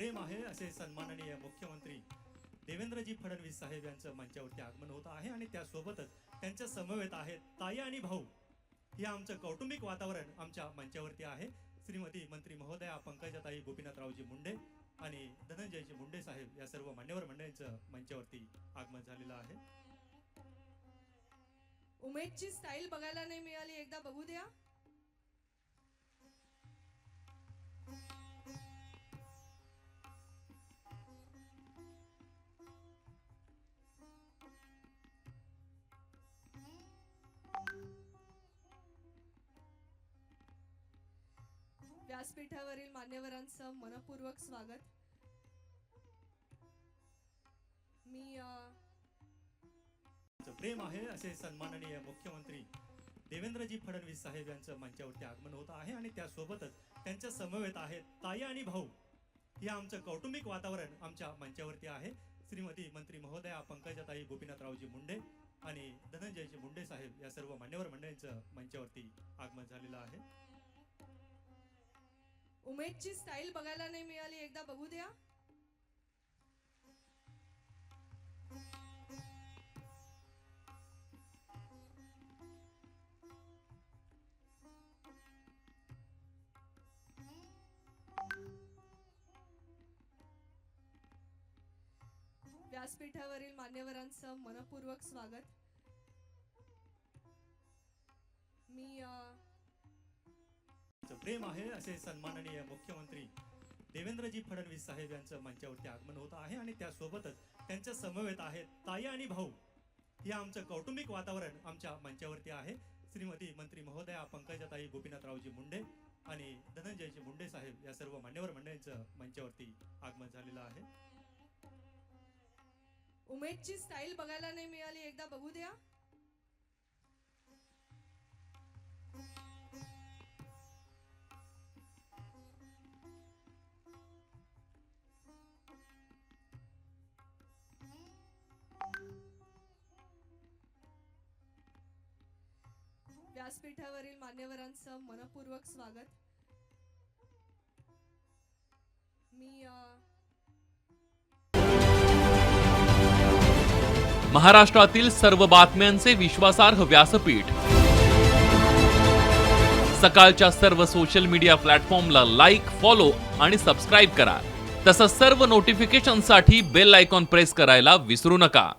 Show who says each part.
Speaker 1: प्रेम आहे असे सन्माननीय मुख्यमंत्री देवेंद्रजी फडणवीस साहेब यांचं मंचावरती आगमन होत आहे आणि त्यासोबतच त्यांच्या समवेत आहेत ताई आणि भाऊ. हे आमचं कौटुंबिक वातावरण आमच्या मंचावरती आहे. श्रीमती मंत्री महोदया पंकजाताई गोपीनाथरावजी मुंडे आणि धनंजयजी मुंडे साहेब या सर्व मान्यवर मंडळींचं मंचावरती आगमन झालेलं आहे.
Speaker 2: उमेदची स्टाईल बघायला नाही मिळाली, एकदा बघू द्या. व्यासपीठावरील मान्यवरांचं मनपूर्वक स्वागत. मी
Speaker 1: प्रेम आहे असे सन्माननीय मुख्यमंत्री देवेंद्रजी फडणवीस साहेब यांचं मंचावरती आगमन होत आहे आणि त्यासोबतच त्यांच्या समवेत आहेत ताई आणि भाऊ. हे आमचं कौटुंबिक वातावरण आमच्या मंचावरती आहे. श्रीमती मंत्री महोदया पंकजाताई गोपीनाथरावजी मुंडे आणि धनंजयजी मुंडे साहेब या सर्व मान्यवर मंडळींचं मंचावरती आगमन झालेलं आहे.
Speaker 2: उमेदची स्टाईल बघायला नाही मिळाली, एकदा बघू द्या. व्यासपीठावरील मान्यवरांचं मनपूर्वक स्वागत. मी
Speaker 1: प्रेम आहे असे सन्माननीय मुख्यमंत्री देवेंद्रजी फडणवीस साहेब यांचं मंचावरती आगमन होत आहे आणि त्यासोबतच त्यांच्या समवेत आहेत ताई आणि भाऊ. हे आमचं कौटुंबिक वातावरण आमच्या मंचावरती आहे. श्रीमती मंत्री महोदया पंकजाताई गोपीनाथरावजी मुंडे आणि धनंजयजी मुंडे साहेब या सर्व मान्यवर मंडळींचं मंचावरती आगमन झालेलं आहे.
Speaker 2: उमेदची स्टाईल बघायला नाही मिळाली, एकदा बघू द्या. व्यासपीठावरील मान्यवरांचं मनपूर्वक स्वागत. मी
Speaker 3: महाराष्ट्रातील सर्व बातम्यांचे विश्वासार्ह व्यासपीठ. सकाळच्या सर्व सोशल मीडिया प्लॅटफॉर्मला लाईक, फॉलो आणि सबस्क्राईब करा. तसंच सर्व नोटिफिकेशनसाठी बेल आयकॉन प्रेस करायला विसरू नका.